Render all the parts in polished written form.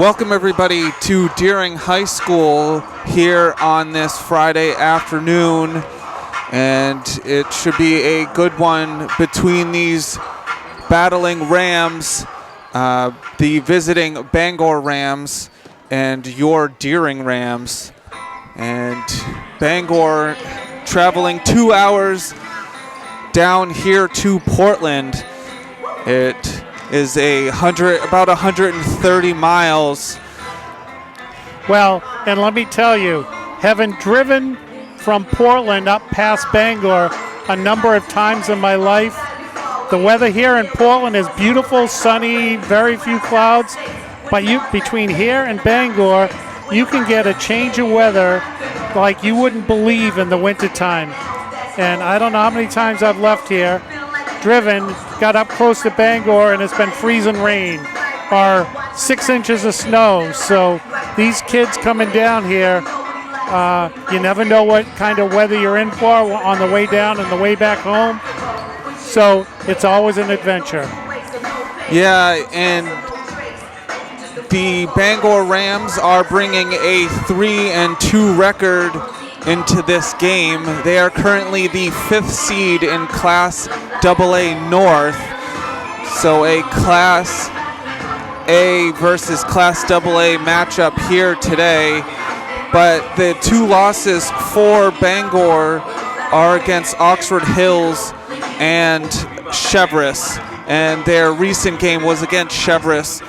Welcome everybody to Deering High School here on this Friday afternoon, and it should be a good one between these battling Rams, the visiting Bangor Rams and your Deering Rams. And Bangor traveling 2 hours down here to Portland. It is about 130 miles. Well, and let me tell you, having driven from Portland up past Bangor a number of times in my life, the weather here in Portland is beautiful, sunny, very few clouds. But between here and Bangor, you can get a change of weather like you wouldn't believe in the wintertime. And I don't know how many times I've left here, driven, got up close to Bangor, and it's been freezing rain or 6 inches of snow. So these kids coming down here, you never know what kind of weather you're in for on the way down and the way back home. So it's always an adventure. Yeah, and the Bangor Rams are bringing a 3-2 record into this game. They are currently the 5th seed in Class AA North. So a Class A versus Class AA matchup here today. But the two losses for Bangor are against Oxford Hills and Cheverus. And their recent game was against Cheverus,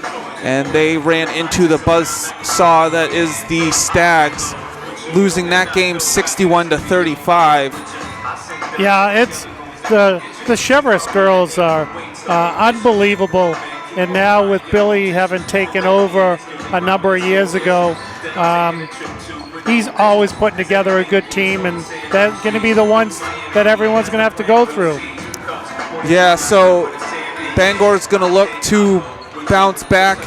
and they ran into the buzzsaw that is the Stags, losing that game 61-35. Yeah, it's the Cheverus girls are unbelievable, and now with Billy having taken over a number of years ago, he's always putting together a good team, and they're going to be the ones that everyone's going to have to go through. Yeah, so Bangor's going to look to bounce back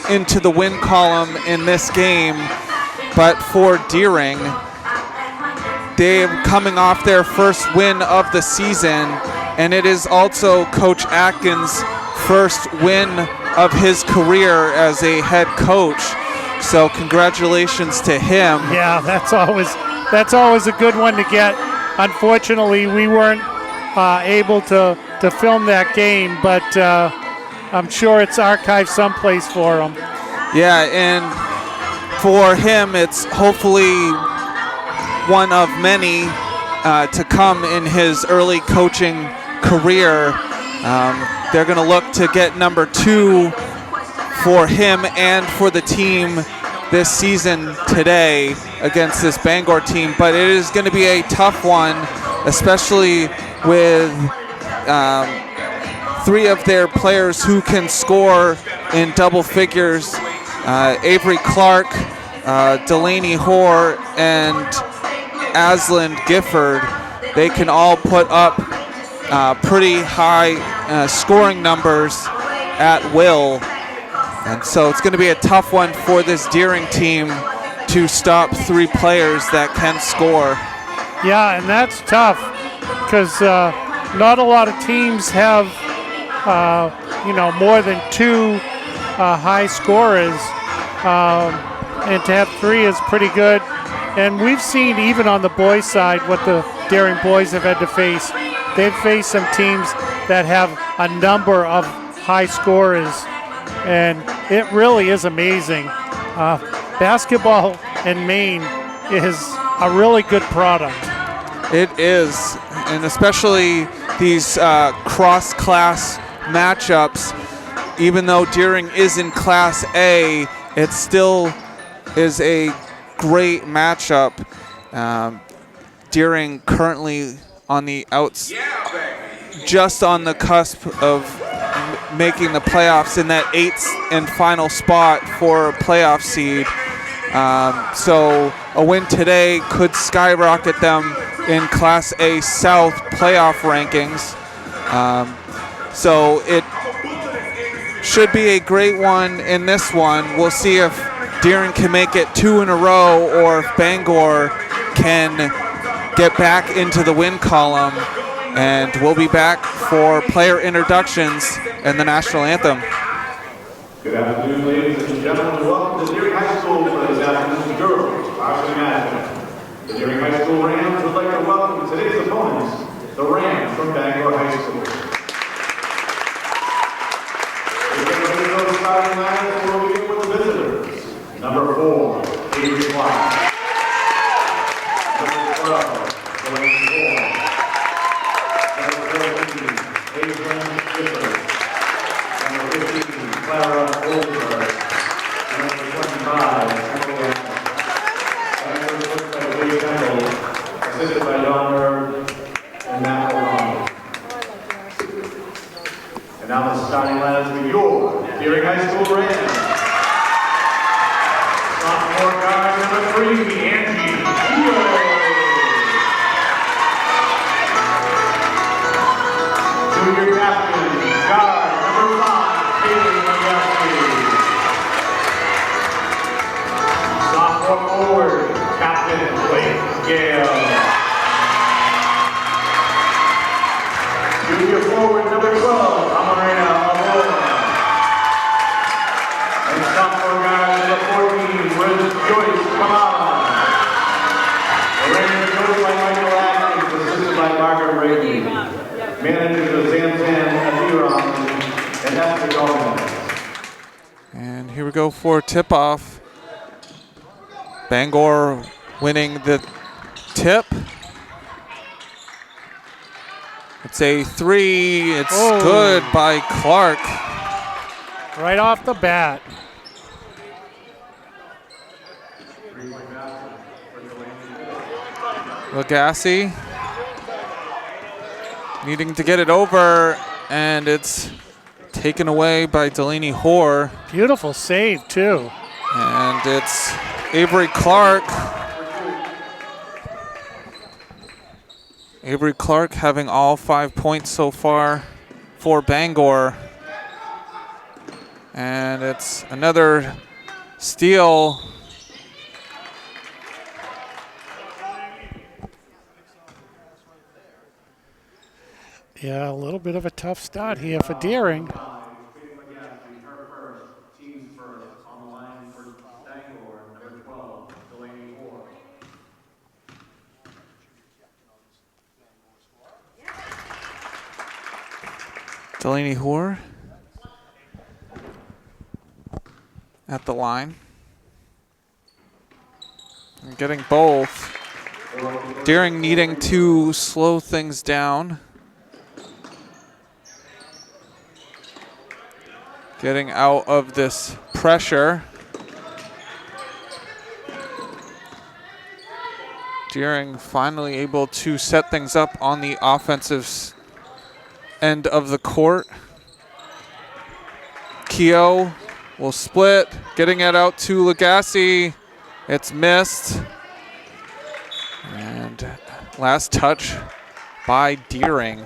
into the win column in this game. But for Deering, they're coming off their first win of the season, and it is also Coach Atkins' first win of his career as a head coach. So congratulations to him. Yeah, that's always a good one to get. Unfortunately, we weren't able to film that game, but I'm sure it's archived someplace for him. Yeah, and for him, it's hopefully one of many to come in his early coaching career. They're going to look to get number 2 for him and for the team this season today against this Bangor team. But it is going to be a tough one, especially with 3 of their players who can score in double figures. Avery Clark, Delaney Hoare, and Aslan Gifford. They can all put up pretty high scoring numbers at will. And so it's going to be a tough one for this Deering team to stop 3 players that can score. Yeah, and that's tough because not a lot of teams have more than 2 high scorers, and to have 3 is pretty good. And we've seen, even on the boys' side, what the Deering boys have had to face. They've faced some teams that have a number of high scorers, and it really is amazing. Basketball in Maine is a really good product. It is, and especially these cross-class matchups. Even though Deering is in Class A, it still is a great matchup. Deering currently on the outs, just on the cusp of making the playoffs in that 8th and final spot for a playoff seed. So a win today could skyrocket them in Class A South playoff rankings. So it should be a great one in this one. We'll see if Deering can make it 2 in a row, or if Bangor can get back into the win column. And we'll be back for player introductions and the national anthem. Good afternoon, ladies and gentlemen. Welcome to Deering High School for this afternoon's girls varsity match. The Deering High School Rams would like to welcome today's opponents, the Rams from Bangor High School. We're getting ready to go to the starting lineup, and we'll begin with the visitors. Number 4, Avery Clark. Number 12, Delaney Moore. Number 14, Adrian Gifford. Number 15, Clara Goldberg. Number 25, Emily Adams. Number 6 by Wade Kendall, assisted by Don Herb and Matt O'Connell. And now the starting lineup with your Deering High School Rams. Sophomore guard number 3, Angie Keogh. Junior captain, guard number 5, Peyton Moyesky. Sophomore forward, captain Blake Gale. Junior forward number 12, Amarena Aurora. And sophomore guard number 14, was Joyce Kamala. The Rangers coached by Michael Atkins, assisted by Margaret Brady. Managers of Zamzam Aviron and Esther Gomez. And here we go for tip-off. Bangor winning the tip. It's a 3. It's good by Clark. Right off the bat. Lagasse needing to get it over, and it's taken away by Delaney Hoare. Beautiful save, too. And it's Avery Clark. Avery Clark having all 5 points so far for Bangor. And it's another steal. Yeah, a little bit of a tough start here for Deering. Delaney Hoare at the line. And getting both. Deering needing to slow things down. Getting out of this pressure. Deering finally able to set things up on the offensive end of the court. Keogh will split, getting it out to Lagasse. It's missed. And last touch by Deering.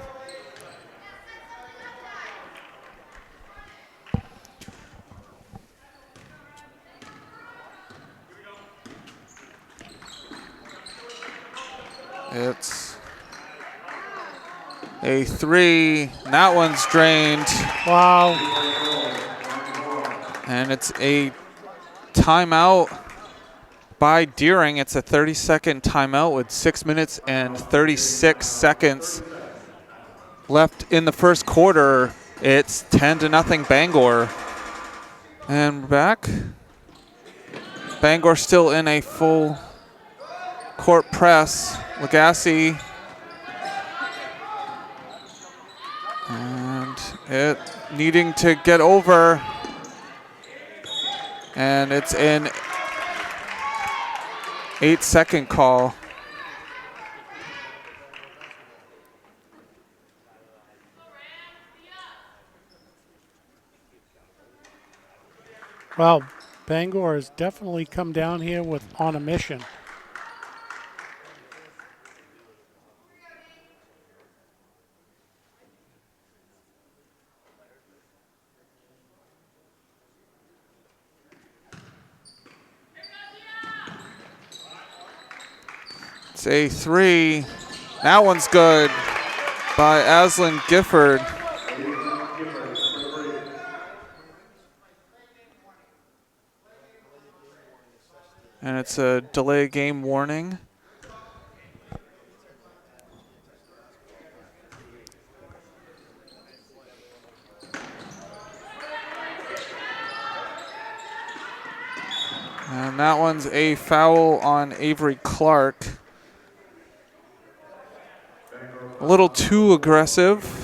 It's a 3. That one's drained. Wow. And it's a timeout by Deering. It's a 30-second timeout with 6 minutes and 36 seconds left in the first quarter. It's 10-0 Bangor. And we're back. Bangor still in a full court press. Lagasse. And it needing to get over. And it's an 8-second call. Well, Bangor has definitely come down here on a mission. It's a 3. That one's good by Aslan Gifford. And it's a delay game warning. And that one's a foul on Avery Clark. A little too aggressive.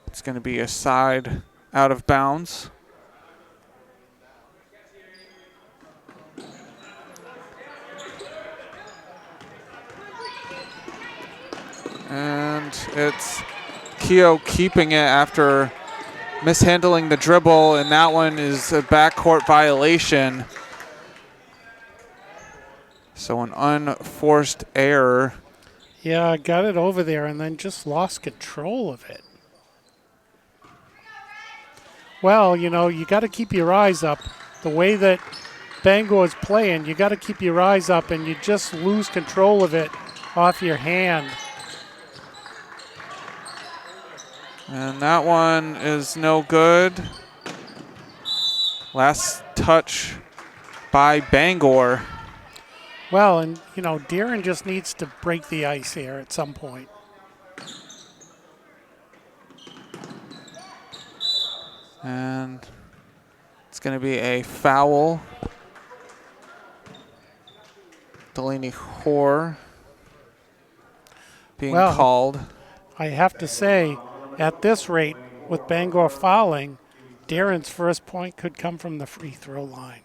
It's going to be a side out of bounds. And it's Keogh keeping it after mishandling the dribble, and that one is a backcourt violation. So an unforced error. Yeah, I got it over there and then just lost control of it. Well, you know, you got to keep your eyes up. The way that Bangor's playing, you got to keep your eyes up, and you just lose control of it off your hand. And that one is no good. Last touch by Bangor. Well, and, you know, Deeren just needs to break the ice here at some point. And it's going to be a foul. Delaney Hoare being called. I have to say, at this rate, with Bangor fouling, Deeren's first point could come from the free throw line.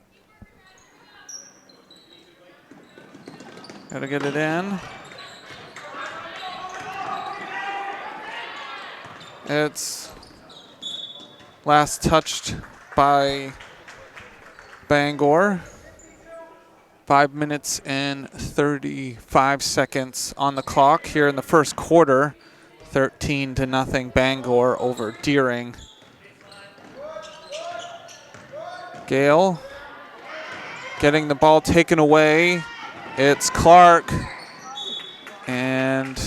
Got to get it in. It's last touched by Bangor. 5 minutes and 35 seconds on the clock here in the first quarter. 13-0 Bangor over Deering. Gale getting the ball taken away. It's Clark, and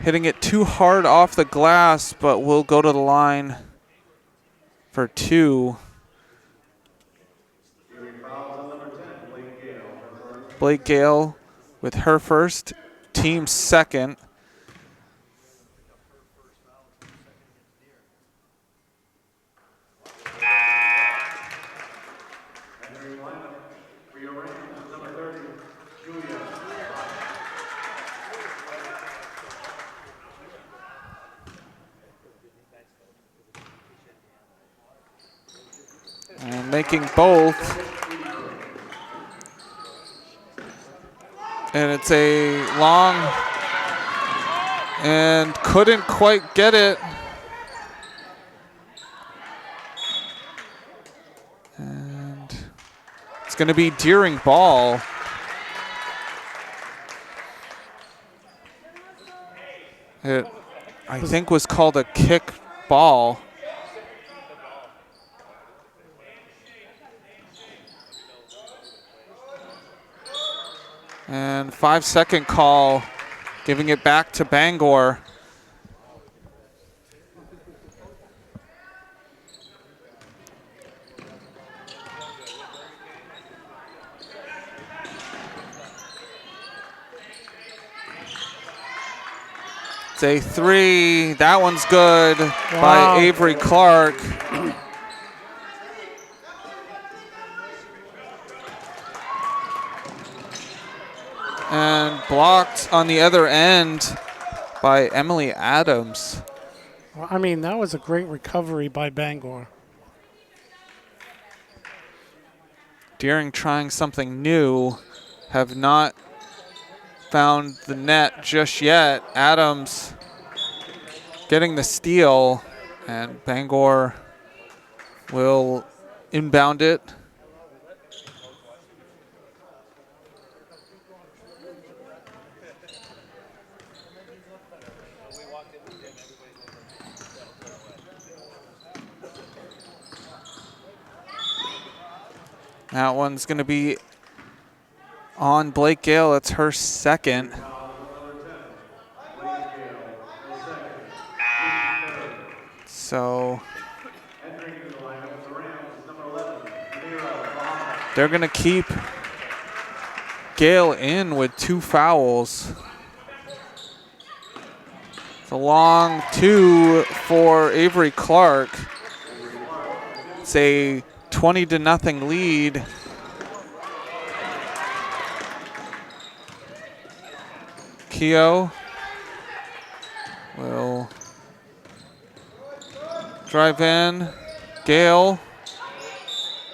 hitting it too hard off the glass, but will go to the line for two. Blake Gale with her first, team second. And making both. And it's a long, and couldn't quite get it. And it's going to be Deering ball. It, I think, was called a kick ball. And 5-second call, giving it back to Bangor. It's a three. That one's good by Avery Clark. And blocked on the other end by Emily Adams. Well, I mean, that was a great recovery by Bangor. Deering trying something new, have not found the net just yet. Adams getting the steal, and Bangor will inbound it. That one's going to be on Blake Gale. It's her second. So they're going to keep Gale in with 2 fouls. It's a long 2 for Avery Clark. It's a 20-0 lead. Keogh will drive in. Gale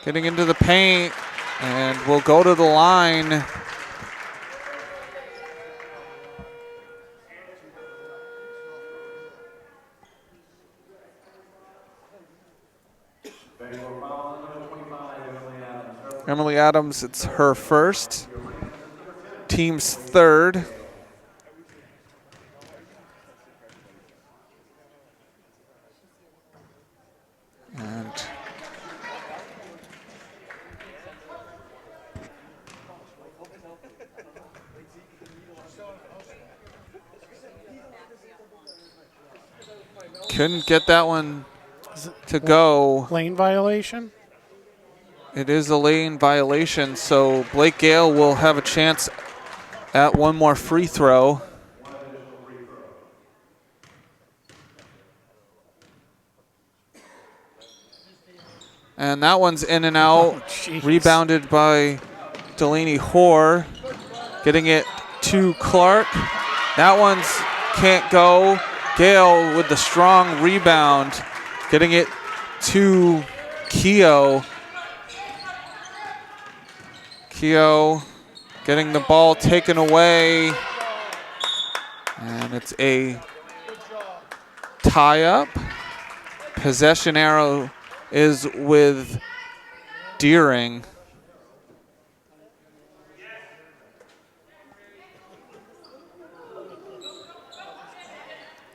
getting into the paint and will go to the line. Emily Adams, it's her first. Team's third. And couldn't get that one to go. Lane violation? It is a lane violation, so Blake Gale will have a chance at one more free throw. And that one's in and out. Oh, Rebounded by Delaney Hoare. Getting it to Clark. That one's can't go. Gale with the strong rebound. Getting it to Keogh. Keogh getting the ball taken away. And it's a tie-up. Possession arrow is with Deering.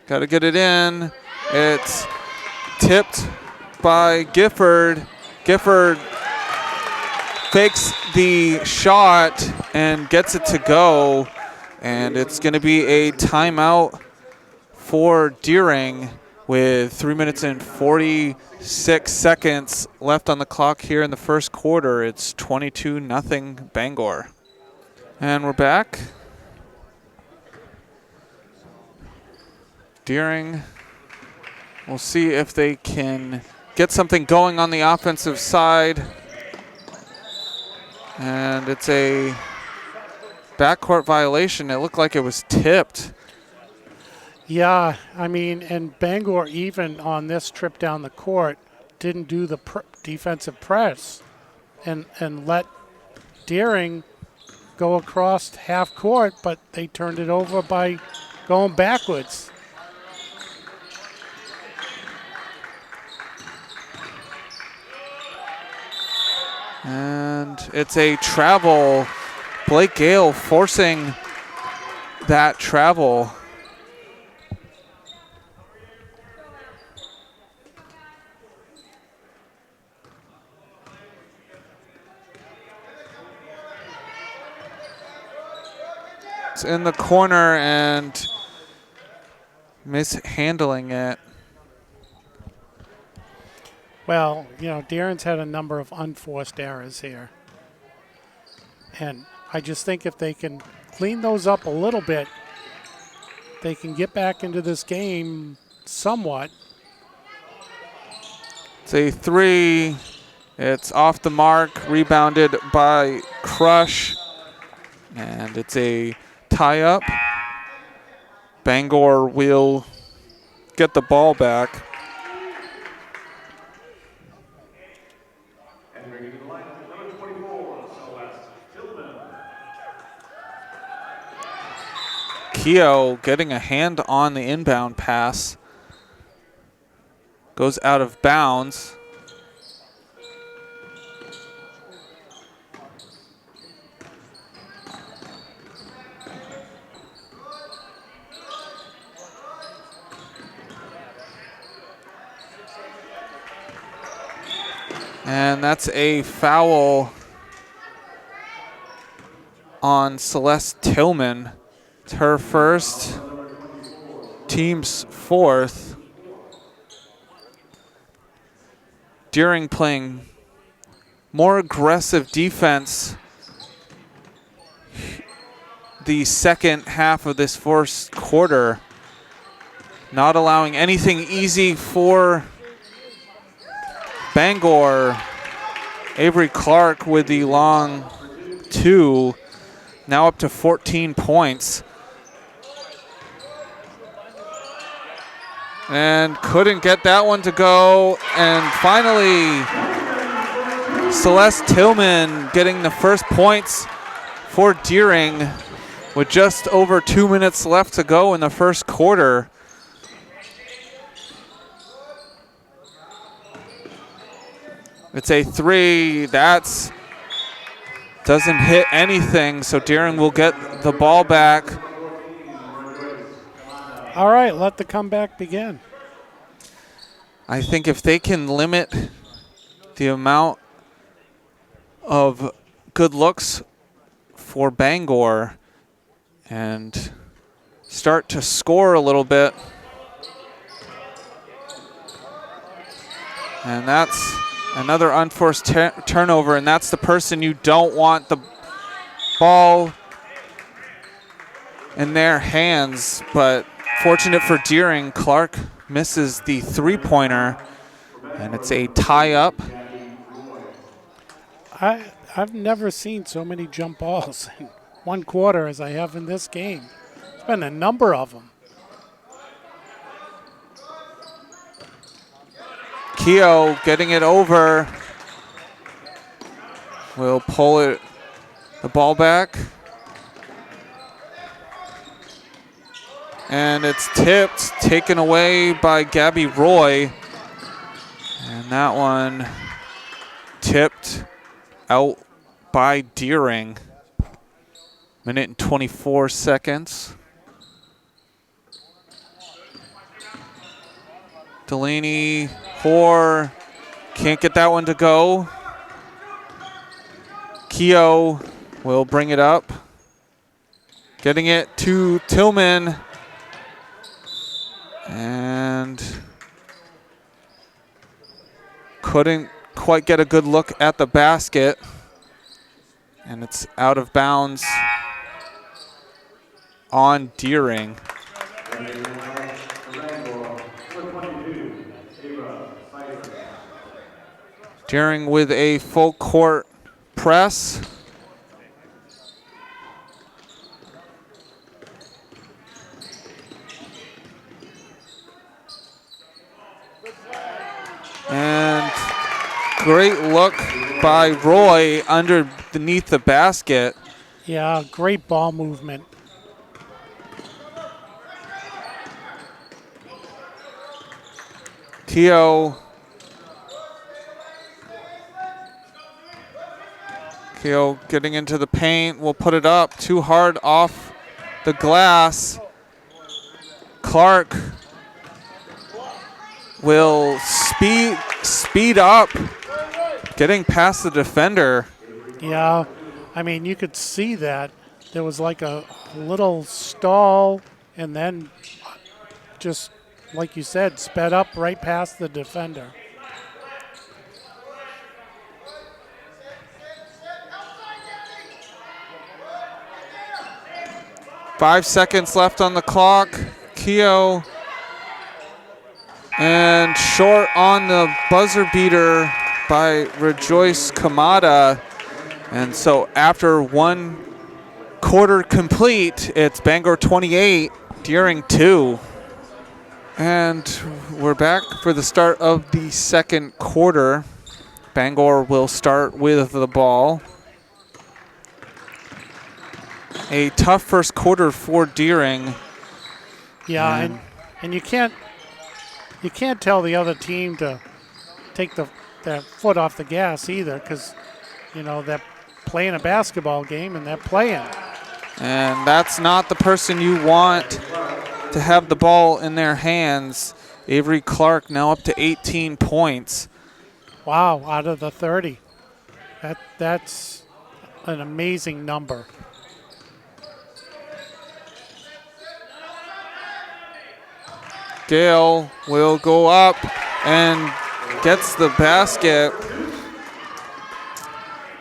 Got to get it in. It's tipped by Gifford. Gifford fakes the shot and gets it to go. And it's going to be a timeout for Deering with 3 minutes and 46 seconds left on the clock here in the first quarter. It's 22-0 Bangor. And we're back. Deering, we'll see if they can get something going on the offensive side. And it's a backcourt violation. It looked like it was tipped. Yeah, I mean, and Bangor even on this trip down the court didn't do the defensive press and let Deering go across half court, but they turned it over by going backwards. And it's a travel. Blake Gale forcing that travel. It's in the corner and mishandling it. Well, you know, Deering's had a number of unforced errors here. And I just think if they can clean those up a little bit, they can get back into this game somewhat. It's a 3. It's off the mark, rebounded by Crush. And it's a tie-up. Bangor will get the ball back. Keogh getting a hand on the inbound pass. Goes out of bounds. And that's a foul on Celeste Tillman. It's her first, team's fourth. Deering playing more aggressive defense the second half of this first quarter, not allowing anything easy for Bangor. Avery Clark with the long two, now up to 14 points. And couldn't get that one to go. And finally, Celeste Tillman getting the first points for Deering with just over 2 minutes left to go in the first quarter. It's a three. That's doesn't hit anything, so Deering will get the ball back. All right, let the comeback begin. I think if they can limit the amount of good looks for Bangor and start to score a little bit, and that's another unforced turnover, and that's the person you don't want the ball in their hands. But fortunate for Deering, Clark misses the three-pointer, and it's a tie-up. I've never seen so many jump balls in one quarter as I have in this game. There's been a number of them. Keogh getting it over. Will pull it, the ball back. And it's tipped, taken away by Gabby Roy. And that one tipped out by Deering. Minute and 24 seconds. Delaney, Hoare, can't get that one to go. Keogh will bring it up. Getting it to Tillman. And couldn't quite get a good look at the basket. And it's out of bounds on Deering. Deering with a full court press. And great look by Roy underneath the basket. Yeah, great ball movement. Keogh getting into the paint, will put it up too hard off the glass. Clark will speed up, getting past the defender. Yeah, I mean, you could see that. There was like a little stall, and then just, like you said, sped up right past the defender. Five seconds left on the clock. Keogh and short on the buzzer beater by Rejoice Kamada. And so after one quarter complete, it's Bangor 28, Deering 2. And we're back for the start of the second quarter. Bangor will start with the ball. A tough first quarter for Deering. Yeah, and you can't tell the other team to take their foot off the gas either, because you know they're playing a basketball game and they're playing. And that's not the person you want to have the ball in their hands. Avery Clark now up to 18 points. Wow, out of the 30. That's an amazing number. Gale will go up and gets the basket.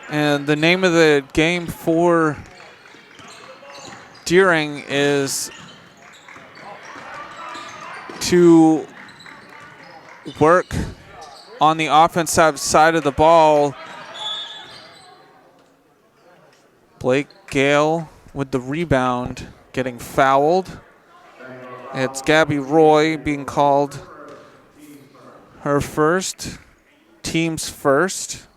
And the name of the game for Deering is to work on the offensive side of the ball. Blake Gale with the rebound, getting fouled. It's Gabby Roy being called her first, team's first.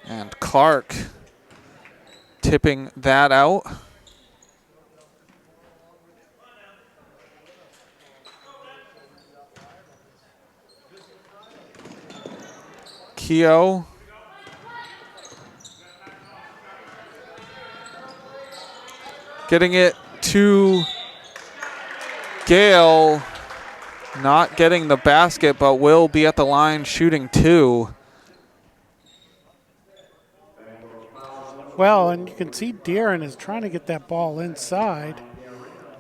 And Clark tipping that out. Keogh getting it to Gale, not getting the basket, but will be at the line shooting 2. Well, and you can see Deeren is trying to get that ball inside,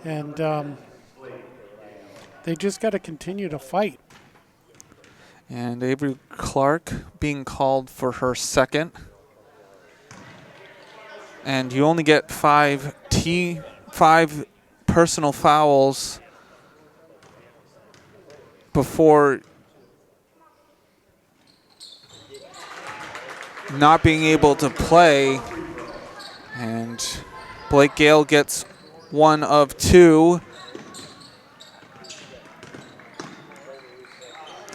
and they just got to continue to fight. And Avery Clark being called for her second. And you only get 5 personal fouls before not being able to play. And Blake Gale gets 1 of 2.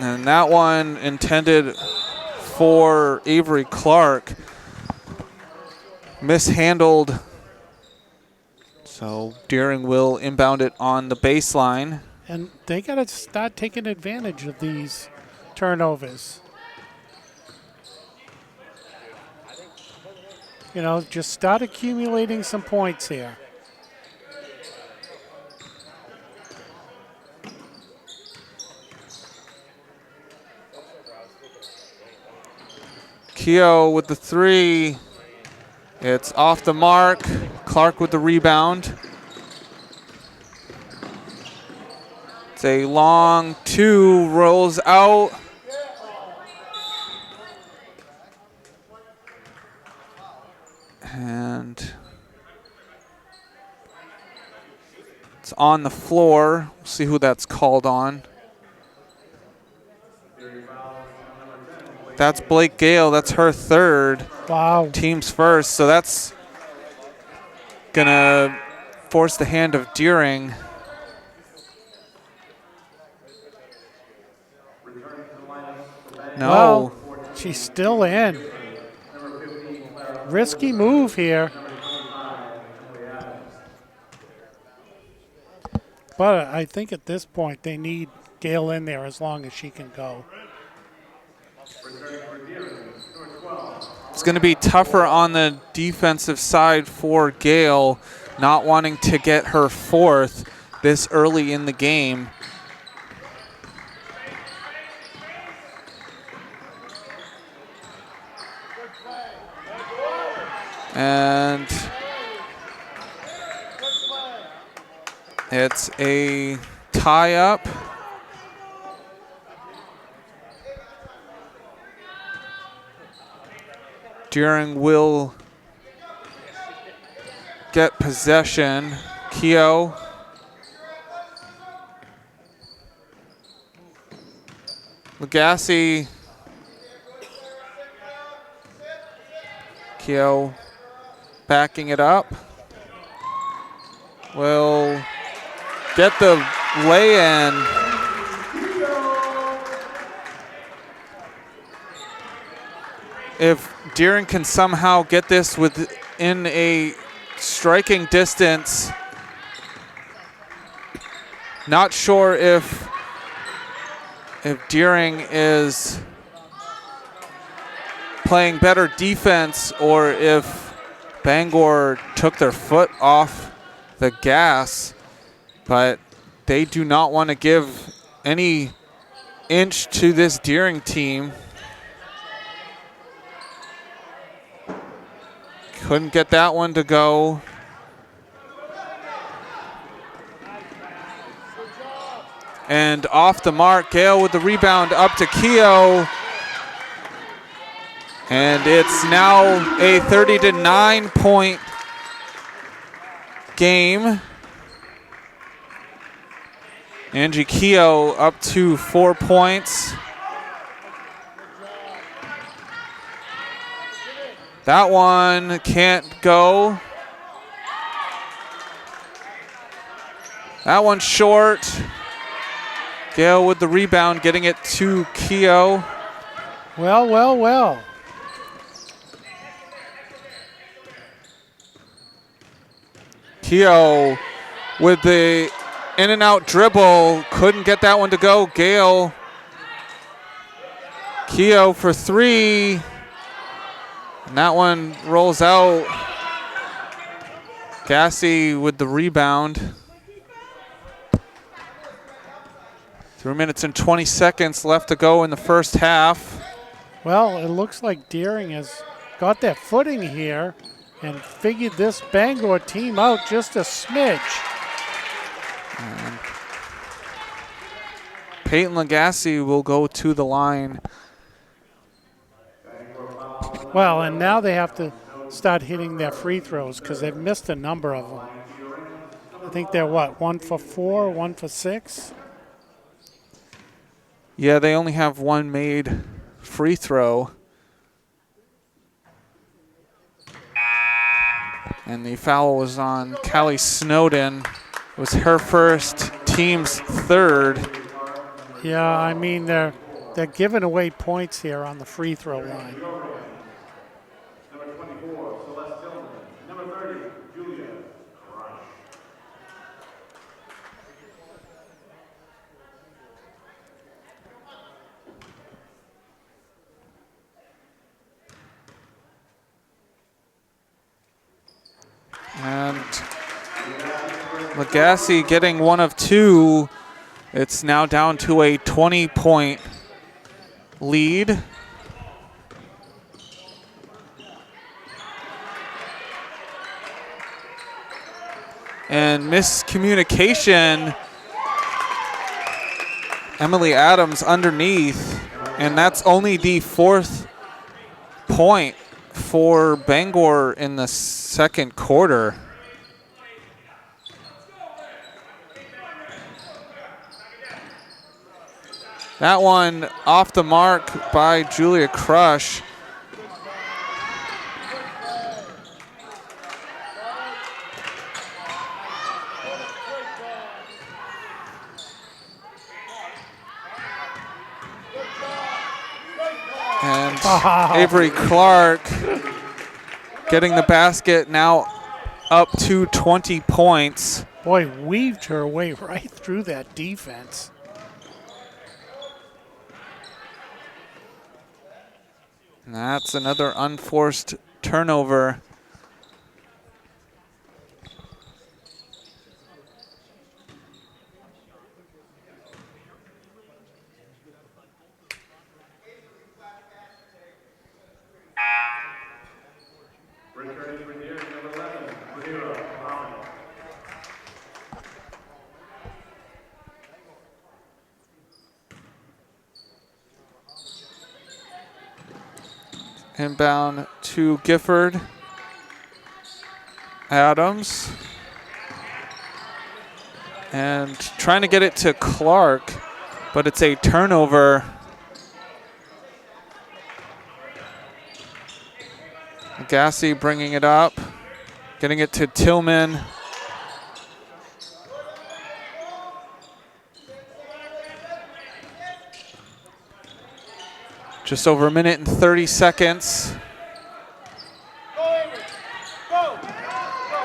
And that one intended for Avery Clark. Mishandled. So Deering will inbound it on the baseline. And they got to start taking advantage of these turnovers. You know, just start accumulating some points here. Keogh with the 3. It's off the mark. Clark with the rebound. It's a long 2, rolls out. And it's on the floor. We'll see who that's called on. That's Blake Gale. That's her third. Wow. Team's first. So that's going to force the hand of Deering. No. Well, she's still in. Risky move here. But I think at this point they need Gale in there as long as she can go. It's going to be tougher on the defensive side for Gale, not wanting to get her 4th this early in the game. And it's a tie-up. Deering will get possession. Keogh. Lagasse. Keogh backing it up. Will get the lay-in. If Deering can somehow get this within a striking distance, not sure if Deering is playing better defense or if Bangor took their foot off the gas, but they do not want to give any inch to this Deering team. Couldn't get that one to go. And off the mark, Gale with the rebound up to Keogh. And it's now a 30-9 point game. Angie Keogh up to 4 points. That one can't go. That one's short. Gale with the rebound, getting it to Keogh. Well, well, well. Keogh with the in and out dribble, couldn't get that one to go. Gale. Keogh for three. And that one rolls out. Gassy with the rebound. 3 minutes and 20 seconds left to go in the first half. Well, it looks like Deering has got their footing here and figured this Bangor team out just a smidge. And Peyton Lagasse will go to the line. Well, and now they have to start hitting their free throws because they've missed a number of them. I think they're what, 1 for 4, 1 for 6? Yeah, they only have one made free throw. And the foul was on Callie Snowden. It was her first, team's third. Yeah, I mean, they're giving away points here on the free throw line. Number 24, Celeste Tillman. Number 30, Julia Rush. And Lagasse getting one of two. It's now down to a 20-point lead. And miscommunication. Emily Adams underneath. And that's only the 4th point for Bangor in the second quarter. That one off the mark by Julia Crush. And Avery Clark getting the basket, now up to 20 points. Boy, weaved her way right through that defense. And that's another unforced turnover. Returning for Deering, number 11, Rhaenyra Brown. Inbound to Gifford. Adams. And trying to get it to Clark, but it's a turnover. Gassy bringing it up, getting it to Tillman. Just over a minute and 30 seconds.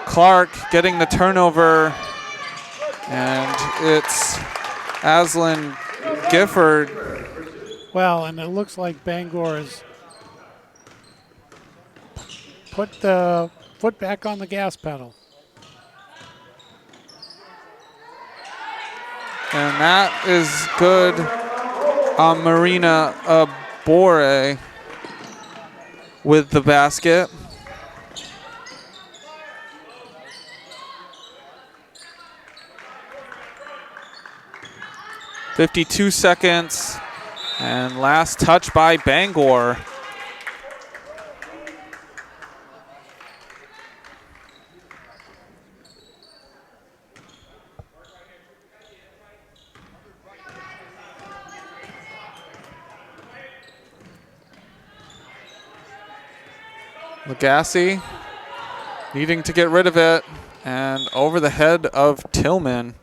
Clark getting the turnover, and it's Aslan Gifford. Well, and it looks like Bangor has put the foot back on the gas pedal. And that is good Marina Bore with the basket. .52 seconds, and last touch by Bangor. Lagasse needing to get rid of it, and over the head of Tillman.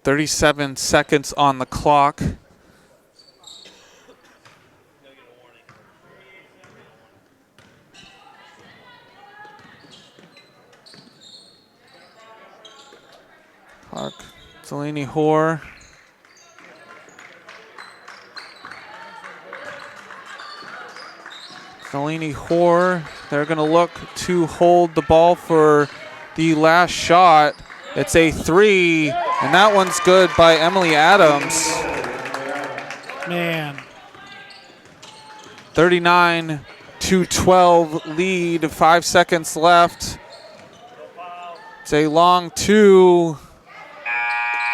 37 seconds on the clock. Clark, Delaney Hoare. Delaney Hoare, they're going to look to hold the ball for the last shot. It's a three, and that one's good by Emily Adams. Man. 39-12 lead, 5 seconds left. It's a long two.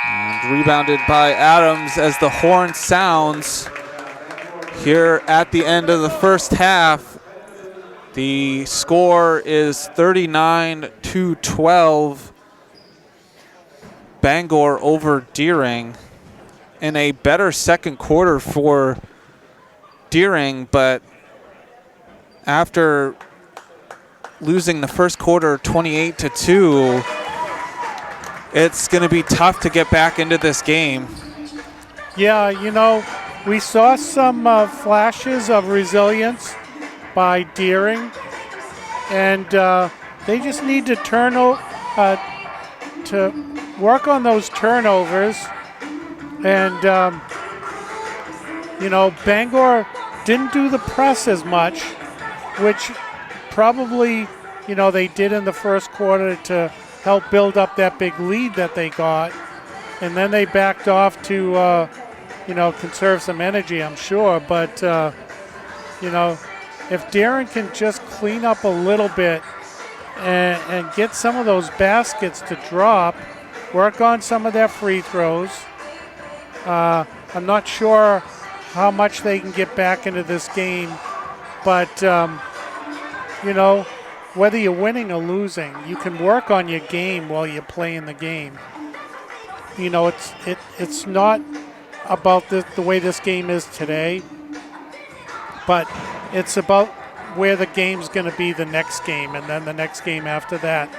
And rebounded by Adams as the horn sounds here at the end of the first half. The score is 39-12. Bangor over Deering in a better second quarter for Deering, but after losing the first quarter 28-2, it's going to be tough to get back into this game. Yeah, you know, we saw some flashes of resilience by Deering, and they just need to to work on those turnovers. And, you know, Bangor didn't do the press as much, which probably, you know, they did in the first quarter to help build up that big lead that they got. And then they backed off to, you know, conserve some energy, I'm sure. But, you know, if Deering can just clean up a little bit and get some of those baskets to drop, work on some of their free throws. I'm not sure how much they can get back into this game, but, you know, whether you're winning or losing, you can work on your game while you're playing the game. You know, it's not about the way this game is today, but it's about where the game's going to be the next game and then the next game after that.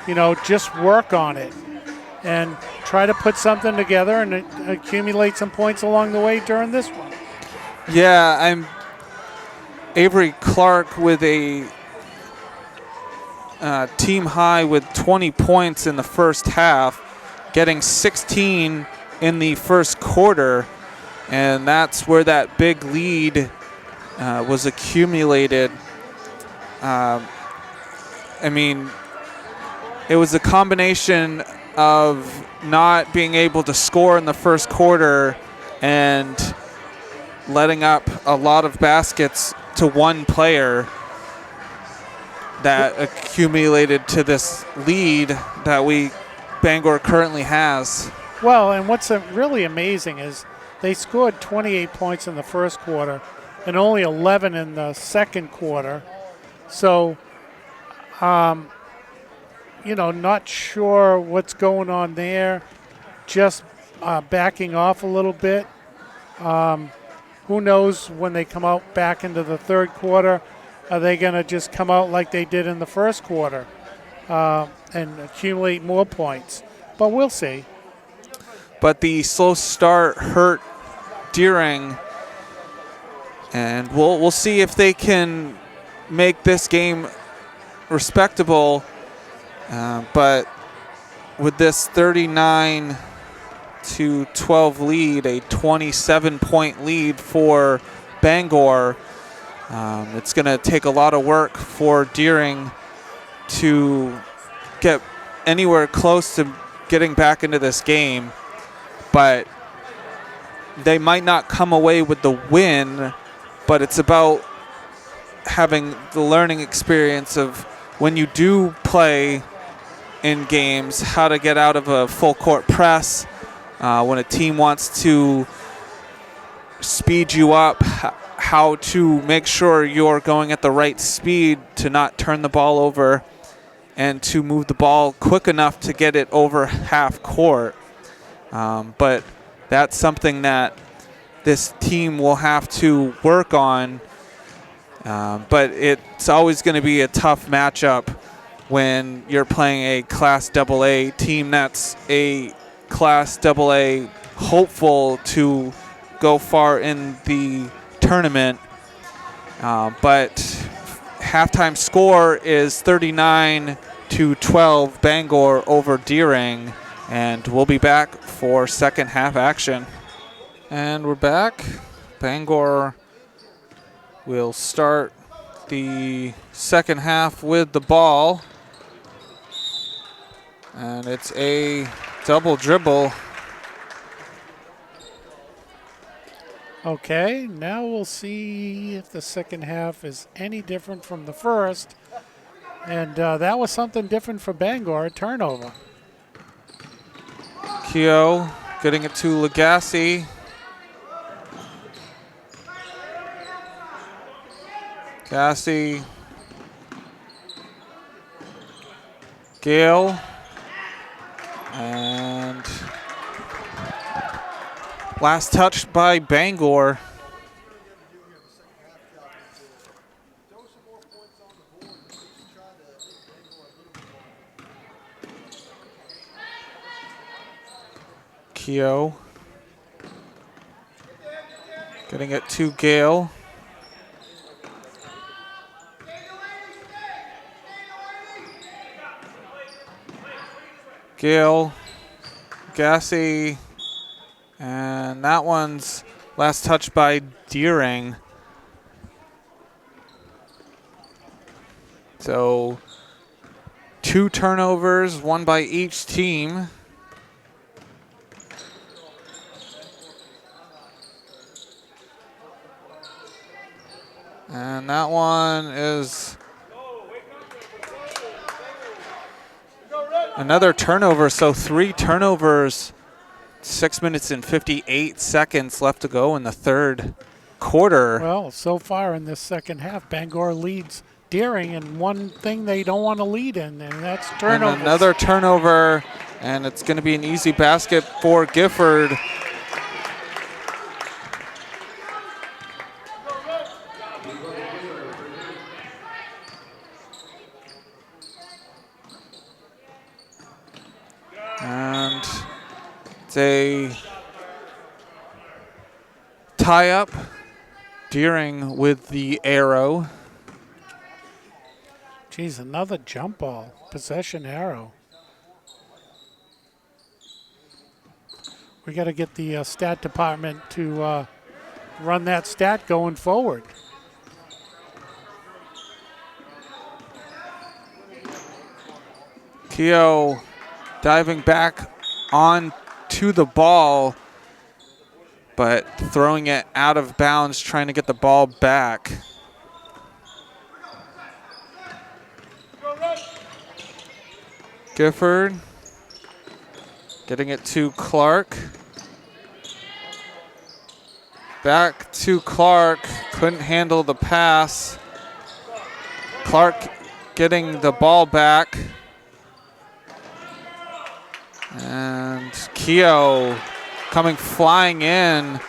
You know, just work on it and try to put something together and accumulate some points along the way during this one. Yeah, I'm Avery Clark with a team high with 20 points in the first half, getting 16 in the first quarter, and that's where that big lead was accumulated. I mean, it was a combination of not being able to score in the first quarter and letting up a lot of baskets to one player that accumulated to this lead that Bangor currently has. Well, and what's really amazing is they scored 28 points in the first quarter and only 11 in the second quarter. So, you know, not sure what's going on there, just backing off a little bit. Who knows when they come out back into the third quarter, are they going to just come out like they did in the first quarter and accumulate more points? But we'll see. But the slow start hurt Deering, and we'll see if they can make this game respectable. But with this 39-12 lead, a 27-point lead for Bangor, it's going to take a lot of work for Deering to get anywhere close to getting back into this game. But they might not come away with the win, but it's about having the learning experience of when you do play in games, how to get out of a full court press, when a team wants to speed you up, how to make sure you're going at the right speed to not turn the ball over and to move the ball quick enough to get it over half court. But that's something that this team will have to work on. But it's always going to be a tough matchup when you're playing a Class AA team that's a Class AA hopeful to go far in the tournament. But halftime score is 39-12 Bangor over Deering, and we'll be back for second half action. And we're back. Bangor will start the second half with the ball. And it's a double dribble. Okay, now we'll see if the second half is any different from the first. And that was something different for Bangor, a turnover. Keogh getting it to Lagasse. Gassi. Gale. And last touch by Bangor. Keogh getting it to Gale. Gale, Gassi, and that one's last touch by Deering. So 2 turnovers, 1 by each team. And that one is another turnover, so 3 turnovers, 6 minutes and 58 seconds left to go in the third quarter. Well, so far in this second half, Bangor leads Deering in one thing they don't want to lead in, and that's turnovers. And another turnover, and it's going to be an easy basket for Gifford. And it's a tie-up. Deering with the arrow. Geez, another jump ball, possession arrow. We got to get the stat department to run that stat going forward. Keogh diving back on to the ball, but throwing it out of bounds, trying to get the ball back. Gifford getting it to Clark. Back to Clark, couldn't handle the pass. Clark getting the ball back. And Keogh coming flying in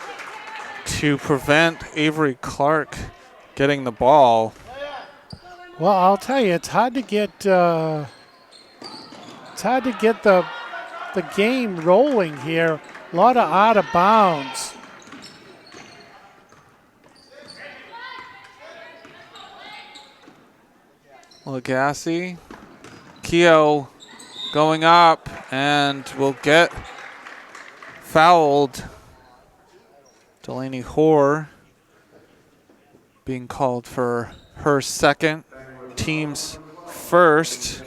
to prevent Avery Clark getting the ball. Well, I'll tell you, it's hard to get the game rolling here. A lot of out of bounds. Lagasse, Keogh going up and will get fouled. Delaney Hoare being called for her second, team's first.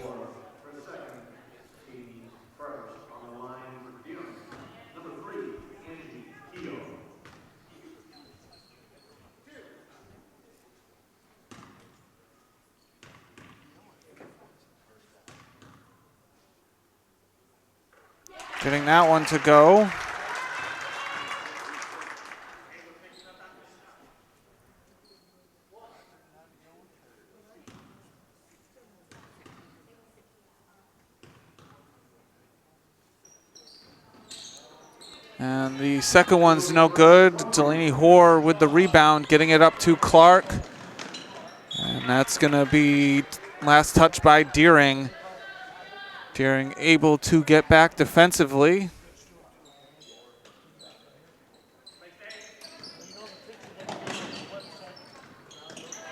Getting that one to go. And the second one's no good. Delaney Hoare with the rebound, getting it up to Clark. And that's gonna be last touch by Deering. Deering able to get back defensively.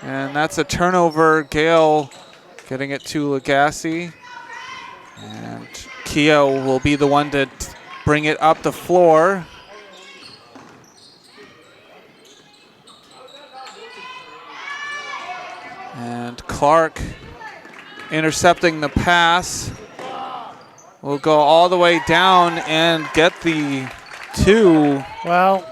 And that's a turnover. Gale getting it to Lagasse. And Keogh will be the one to bring it up the floor. And Clark intercepting the pass. Will go all the way down and get the 2. Well,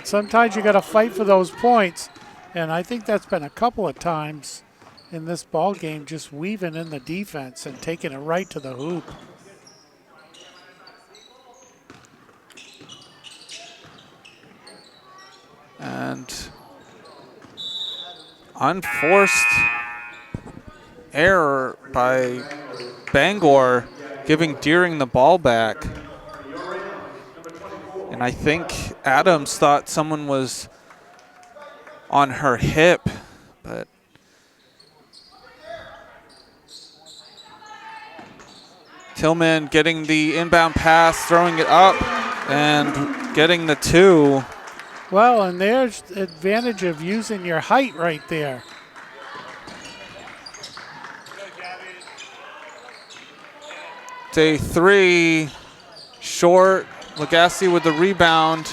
sometimes you got to fight for those points, and I think that's been a couple of times in this ball game, just weaving in the defense and taking it right to the hoop. And unforced error by Bangor, giving Deering the ball back. And I think Adams thought someone was on her hip, but Tillman getting the inbound pass, throwing it up, and getting the 2. Well, and there's the advantage of using your height right there. It's a 3, short. Lagasse with the rebound.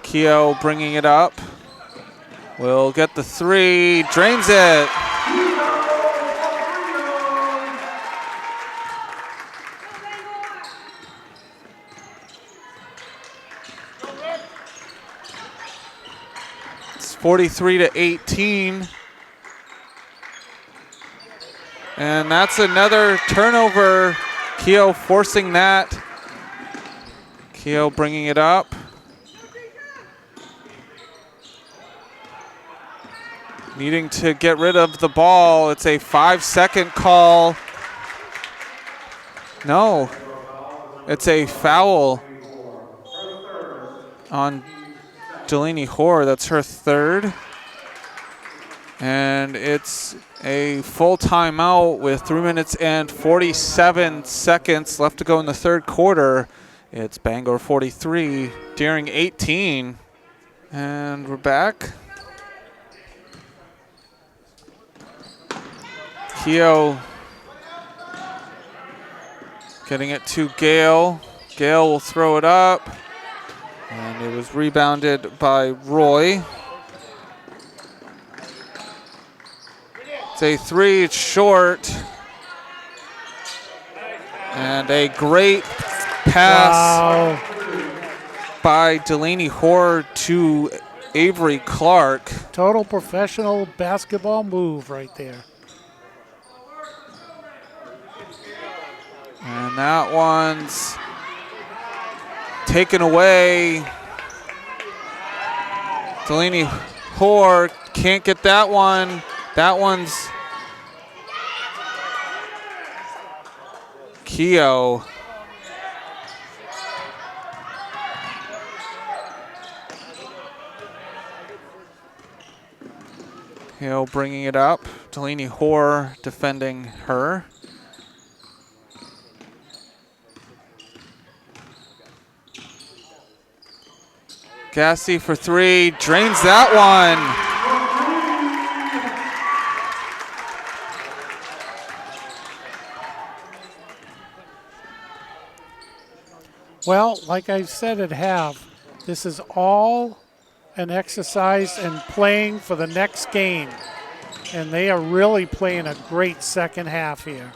Keogh bringing it up. Will get the 3, drains it. It's 43-18. And that's another turnover. Keogh forcing that. Keogh bringing it up. Needing to get rid of the ball. It's a 5-second call. No, it's a foul on Delaney Hoare. That's her 3rd. And it's a full timeout with 3 minutes and 47 seconds left to go in the 3rd quarter. It's Bangor 43, Deering 18. And we're back. Keogh getting it to Gale. Gale will throw it up. And it was rebounded by Roy. It's a 3, it's short. And a great pass by Delaney Hoare to Avery Clark. Total professional basketball move right there. And that one's taken away. Delaney Hoare can't get that one. That one's Keogh. Keogh bringing it up. Delaney Hoare defending her. Gassy for 3, drains that one. Well, like I said at half, this is all an exercise in playing for the next game. And they are really playing a great second half here.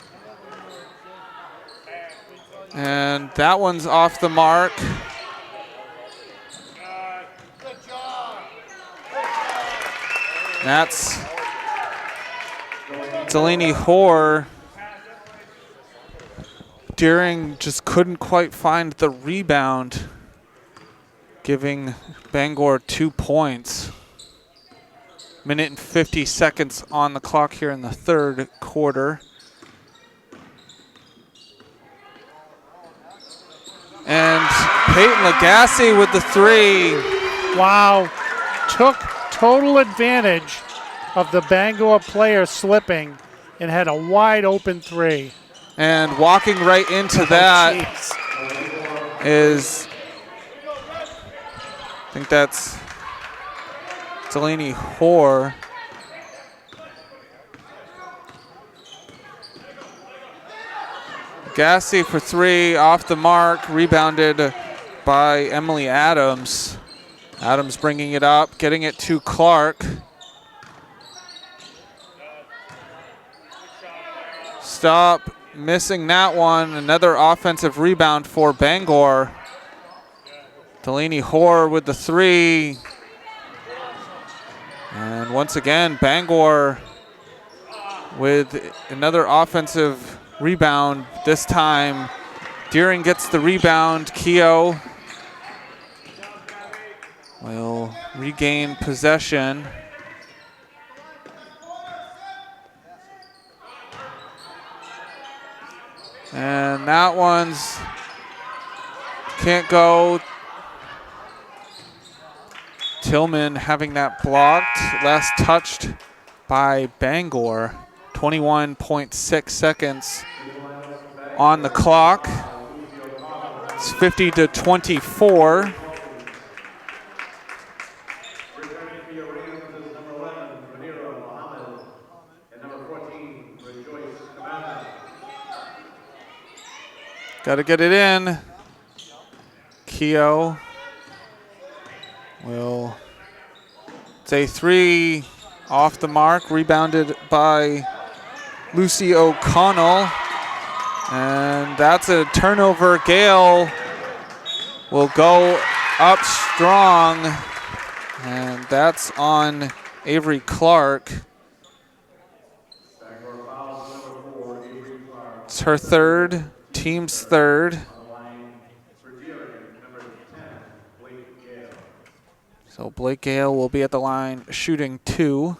And that one's off the mark. That's Delaney Hoare Deering just couldn't quite find the rebound, giving Bangor 2 points. Minute and 50 seconds on the clock here in the third quarter. And Peyton Lagasse with the 3. Wow. Took total advantage of the Bangor player slipping and had a wide open 3. And walking right into that is, I think that's Delaney Hoare. Gassi for 3, off the mark, rebounded by Emily Adams. Adams bringing it up, getting it to Clark. Stop, missing that one. Another offensive rebound for Bangor. Delaney Hoare with the 3. And once again, Bangor with another offensive rebound. This time, Deering gets the rebound. Keogh will regain possession. And that one's can't go. Tillman having that blocked. Last touched by Bangor. 21.6 seconds on the clock. It's 50-24. Got to get it in. Keogh will say 3 off the mark, rebounded by Lucy O'Connell. And that's a turnover. Gale will go up strong. And that's on Avery Clark. It's her third, team's third. So Blake Gale will be at the line shooting 2.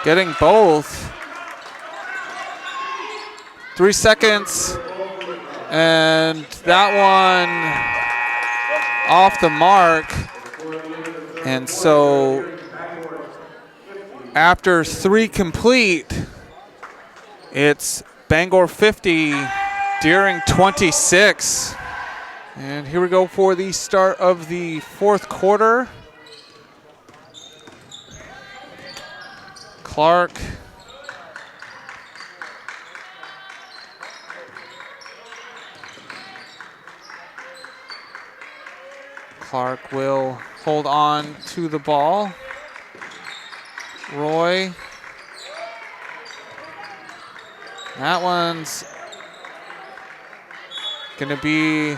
Getting both. 3 seconds. And that one off the mark. And so after 3 complete, it's Bangor 50, Deering 26. And here we go for the start of the fourth quarter. Clark will hold on to the ball. Roy. That one's going to be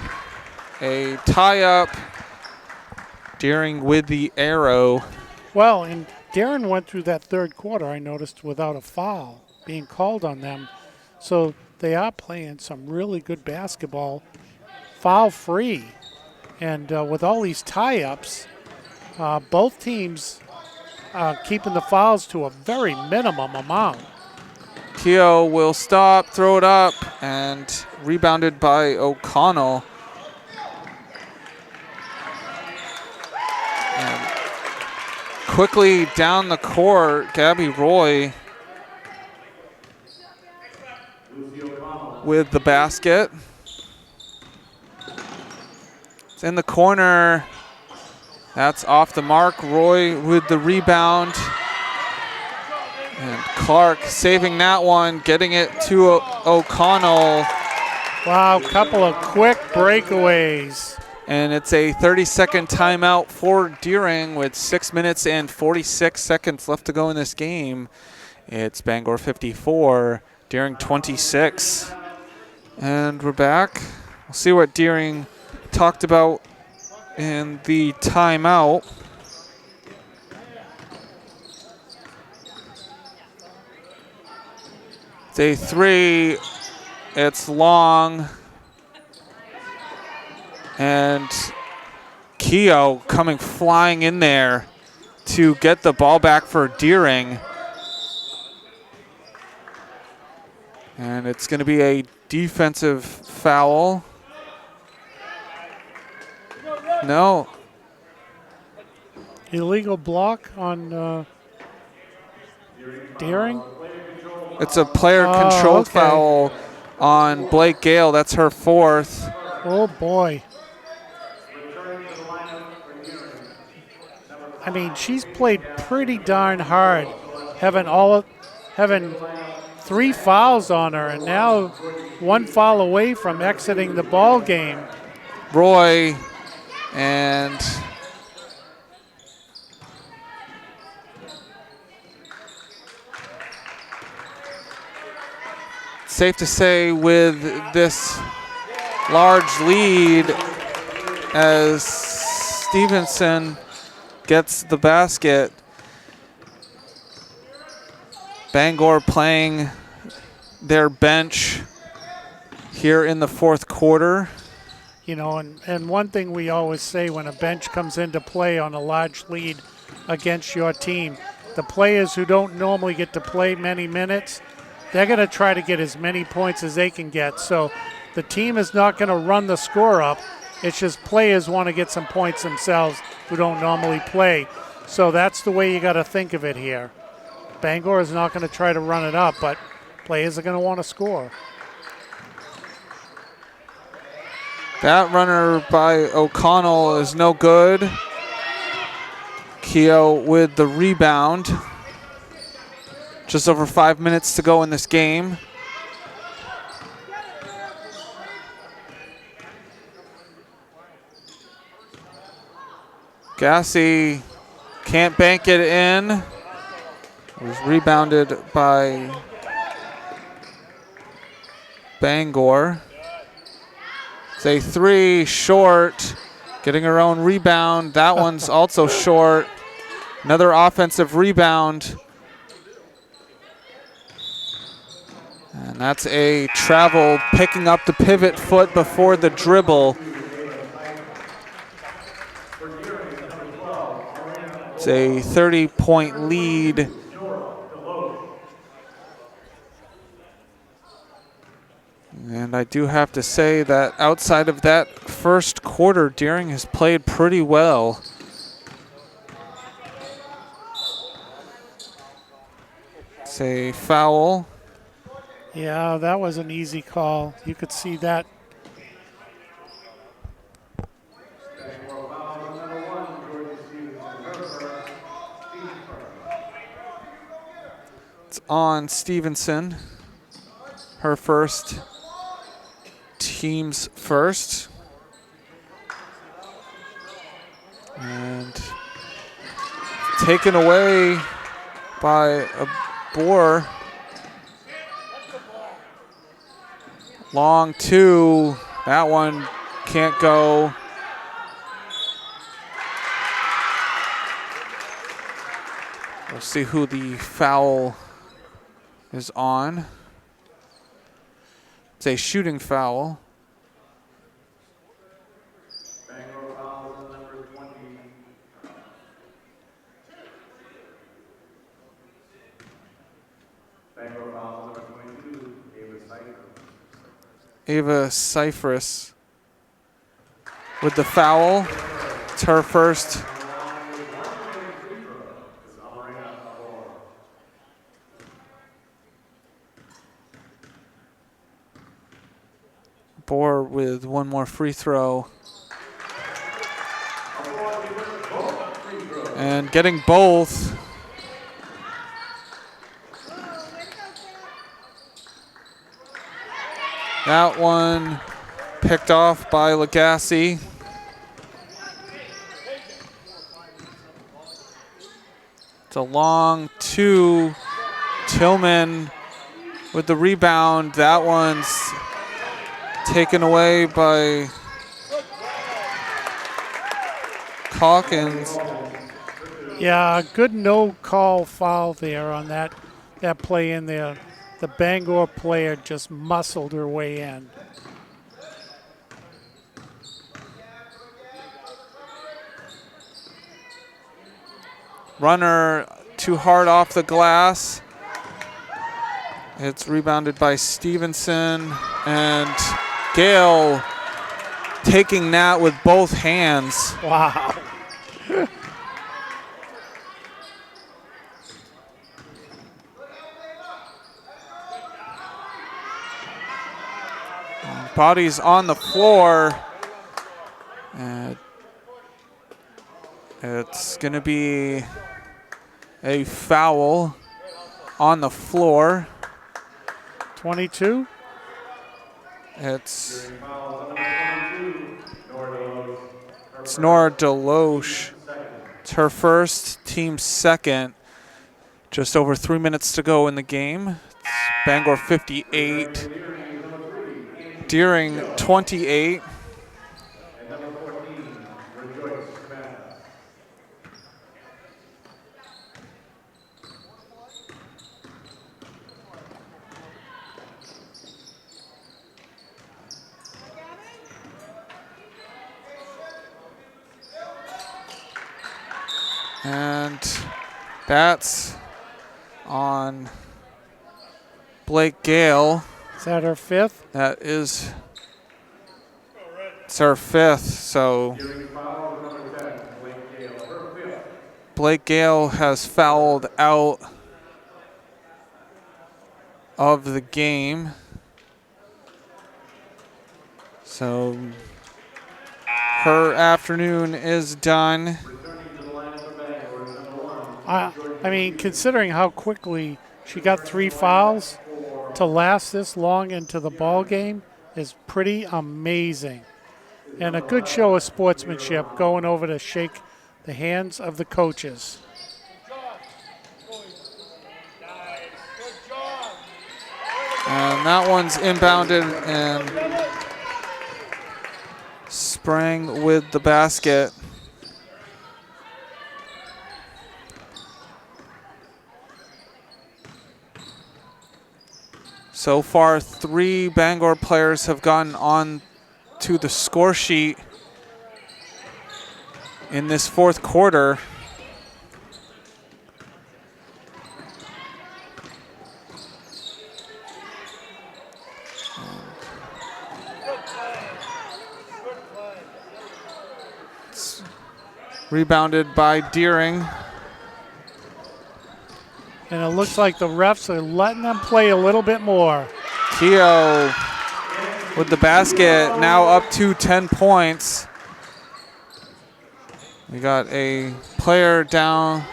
a tie-up. Deering with the arrow. Well, and Darren went through that third quarter, I noticed, without a foul being called on them. So they are playing some really good basketball, foul-free. And with all these tie-ups, both teams keeping the fouls to a very minimum amount. Keogh will stop, throw it up, and rebounded by O'Connell. And quickly down the court, Gabby Roy with the basket. It's in the corner. That's off the mark. Roy with the rebound. And Clark saving that one, getting it to O'Connell. Wow, couple of quick breakaways. And it's a 30-second timeout for Deering with 6 minutes and 46 seconds left to go in this game. It's Bangor 54, Deering 26. And we're back. We'll see what Deering talked about in the timeout. It's a 3. It's long. And Keogh coming flying in there to get the ball back for Deering. And it's going to be a defensive foul. No. Illegal block on Deering? It's a player-controlled foul on Blake Gale. That's her 4th. Oh, boy. I mean, she's played pretty darn hard, having 3 fouls on her, and now 1 foul away from exiting the ball game. Roy and safe to say with this large lead as Stevenson gets the basket, Bangor playing their bench here in the 4th quarter. You know, and one thing we always say when a bench comes into play on a large lead against your team, the players who don't normally get to play many minutes, they're going to try to get as many points as they can get. So the team is not going to run the score up. It's just players want to get some points themselves who don't normally play. So that's the way you got to think of it here. Bangor is not going to try to run it up, but players are going to want to score. That runner by O'Connell is no good. Keogh with the rebound. Just over 5 minutes to go in this game. Gassy can't bank it in. It was rebounded by Bangor. It's a 3 short, getting her own rebound. That one's also short. Another offensive rebound. And that's a travel, picking up the pivot foot before the dribble. It's a 30-point lead. And I do have to say that outside of that first quarter, Deering has played pretty well. It's a foul. Yeah, that was an easy call. You could see that. It's on Stevenson. Her first, team's first. And taken away by a Boer. Long 2. That one can't go. We'll see who the foul is on. It's a shooting foul. Bangor foul is number 20. Bangor foul number 22, Ava Cyphris with the foul. It's her first. Boer with one more free throw. And getting both. That one picked off by Lagasse. It's a long 2. Tillman with the rebound. That one's taken away by Calkins. Yeah, good no-call foul there on that play in there. The Bangor player just muscled her way in. Runner too hard off the glass. It's rebounded by Stevenson, and Gale taking that with both hands. Wow. Body's on the floor. And it's going to be a foul on the floor. 22. It's Nora Deloche. It's her first, team second. Just over 3 minutes to go in the game. It's Bangor 58. Deering 28. And that's on Blake Gale. Is that her fifth? That is, it's her fifth, so Blake Gale has fouled out of the game. So her afternoon is done. I mean, considering how quickly she got 3 fouls to last this long into the ball game is pretty amazing. And a good show of sportsmanship going over to shake the hands of the coaches. And that one's inbounded and sprang with the basket. So far, 3 Bangor players have gotten on to the score sheet in this fourth quarter. It's rebounded by Deering. And it looks like the refs are letting them play a little bit more. Keogh with the basket, now up to 10 points. We got a player down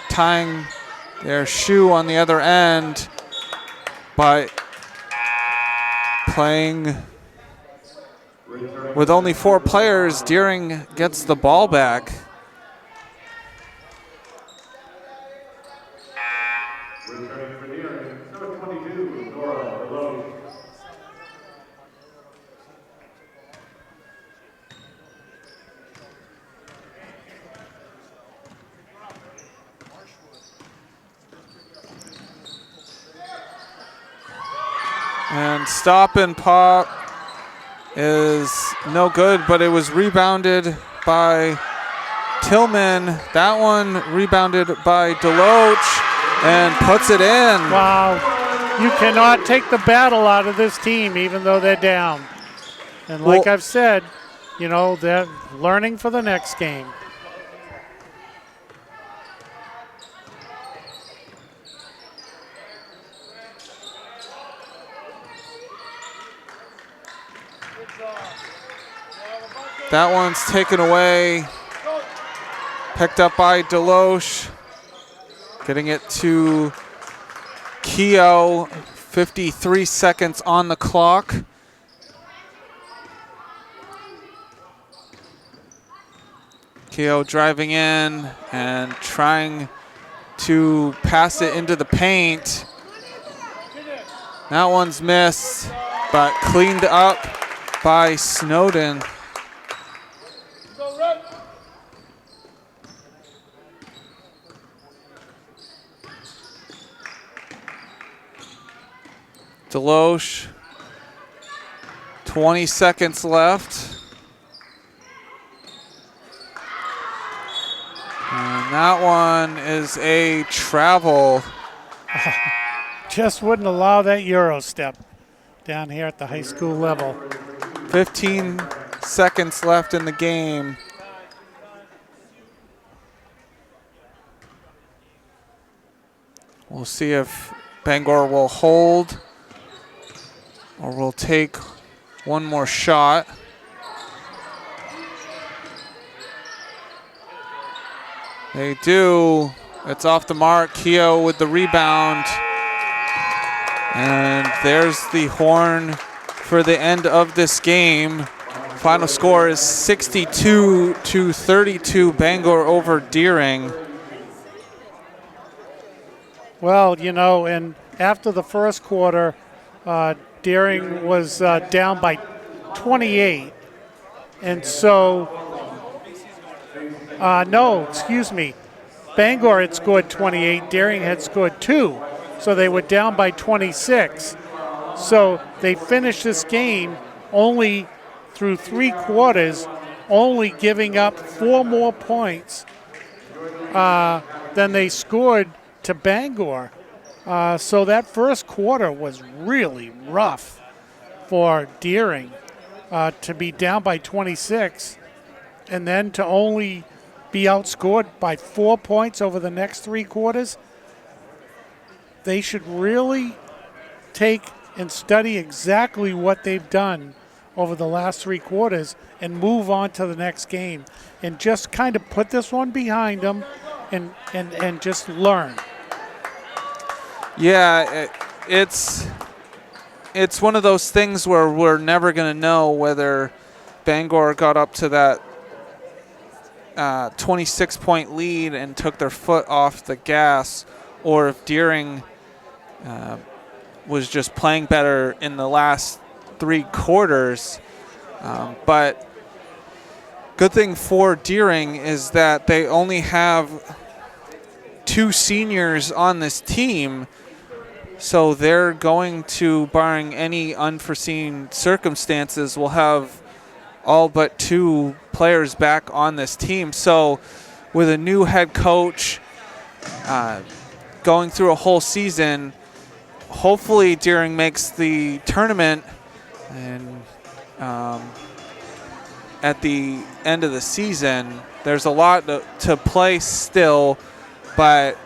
tying their shoe on the other end, but playing with only 4 players, Deering gets the ball back. And stop and pop is no good, but it was rebounded by Tillman. That one rebounded by Deloche and puts it in. Wow. You cannot take the battle out of this team even though they're down. And like I've said, you know, they're learning for the next game. That one's taken away, picked up by Deloche, getting it to Keogh, 53 seconds on the clock. Keogh driving in and trying to pass it into the paint. That one's missed, but cleaned up by Snowden. Deloche, 20 seconds left. And that one is a travel. Just wouldn't allow that Euro step down here at the high school level. 15 seconds left in the game. We'll see if Bangor will hold or will take one more shot. They do. It's off the mark. Keogh with the rebound. And there's the horn for the end of this game. Final score is 62-32, Bangor over Deering. Well, you know, and after the first quarter, Deering was down by 28. And so, no, excuse me. Bangor had scored 28, Deering had scored 2. So they were down by 26. So they finished this game only through 3 quarters, only giving up 4 more points than they scored to Bangor. So that first quarter was really rough for Deering to be down by 26 and then to only be outscored by 4 points over the next 3 quarters. They should really take and study exactly what they've done over the last 3 quarters and move on to the next game and just kind of put this one behind them and just learn. Yeah, it's one of those things where we're never going to know whether Bangor got up to that 26-point lead and took their foot off the gas, or if Deering was just playing better in the last 3 quarters. But good thing for Deering is that they only have 2 seniors on this team, so they're going to, barring any unforeseen circumstances, will have all but 2 players back on this team. So with a new head coach going through a whole season, hopefully Deering makes the tournament, and at the end of the season, there's a lot to play still, but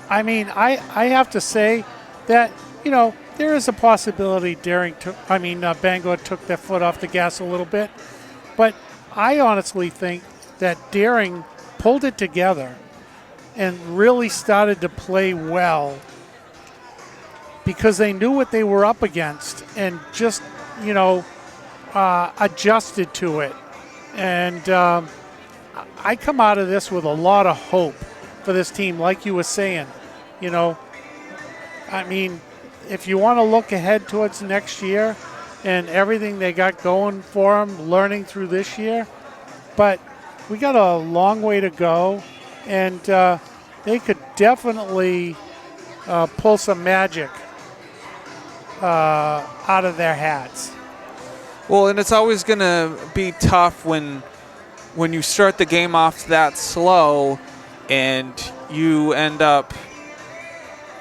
I mean, I have to say that, you know, there is a possibility Bangor took their foot off the gas a little bit, but I honestly think that Deering pulled it together and really started to play well because they knew what they were up against and just, you know, adjusted to it. And I come out of this with a lot of hope for this team, like you were saying. You know, I mean, if you want to look ahead towards next year and everything they got going for them, learning through this year, but we got a long way to go, and they could definitely pull some magic out of their hats. well, and it's always going to be tough when you start the game off that slow and you end up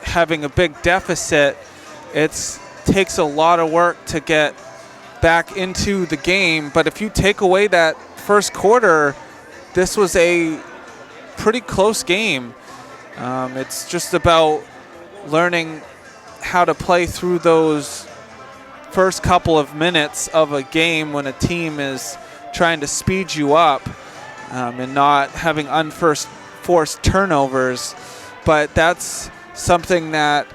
having a big deficit. It takes a lot of work to get back into the game. But if you take away that first quarter, this was a pretty close game. It's just about learning how to play through those first couple of minutes of a game when a team is trying to speed you up, and not having unforced turnovers. But that's something that,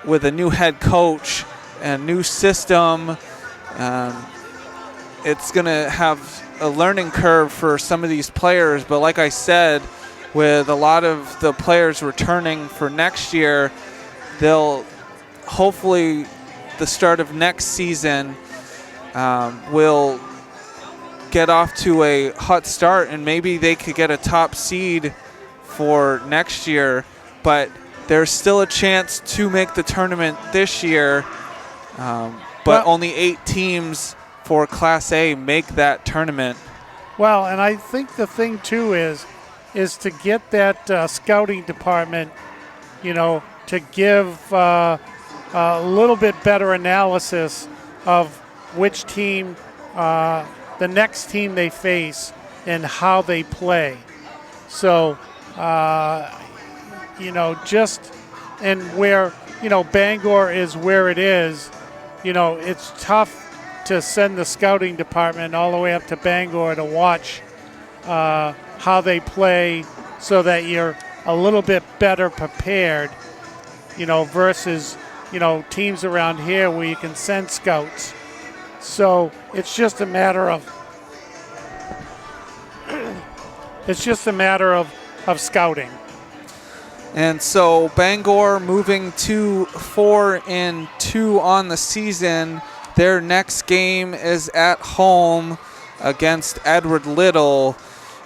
with a new head coach and new system, it's going to have a learning curve for some of these players. But like I said, with a lot of the players returning for next year, they'll hopefully the start of next season will get off to a hot start, and maybe they could get a top seed for next year. But there's still a chance to make the tournament this year. But only 8 teams for Class A make that tournament. Well, and I think the thing too is to get that scouting department, to give a little bit better analysis of which team, the next team they face, and how they play. So, and where Bangor is where it is, it's tough to send the scouting department all the way up to Bangor to watch how they play, so that you're a little bit better prepared, versus, teams around here where you can send scouts. So it's just a matter of scouting. And so Bangor moving to 4-2 on the season. Their next game is at home against Edward Little.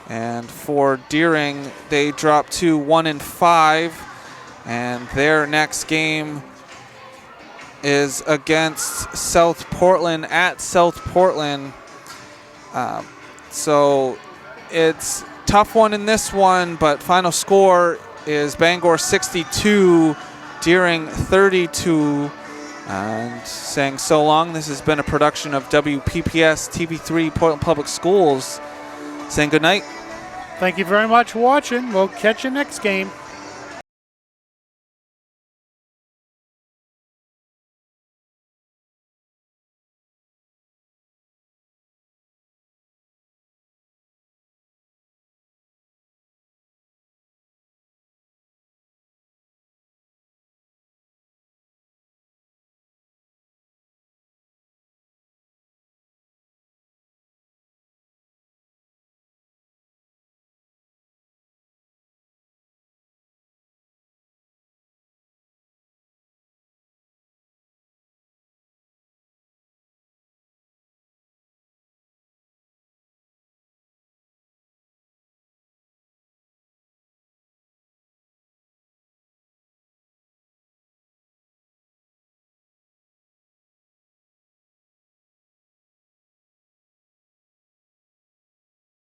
And for Deering, they drop to 1-5. And their next game is against South Portland at South Portland. So it's a tough one in this one, but final score is Bangor 62, Deering 32. And saying so long. This has been a production of WPPS TV3 Portland Public Schools. Saying good night. Thank you very much for watching. We'll catch you next game.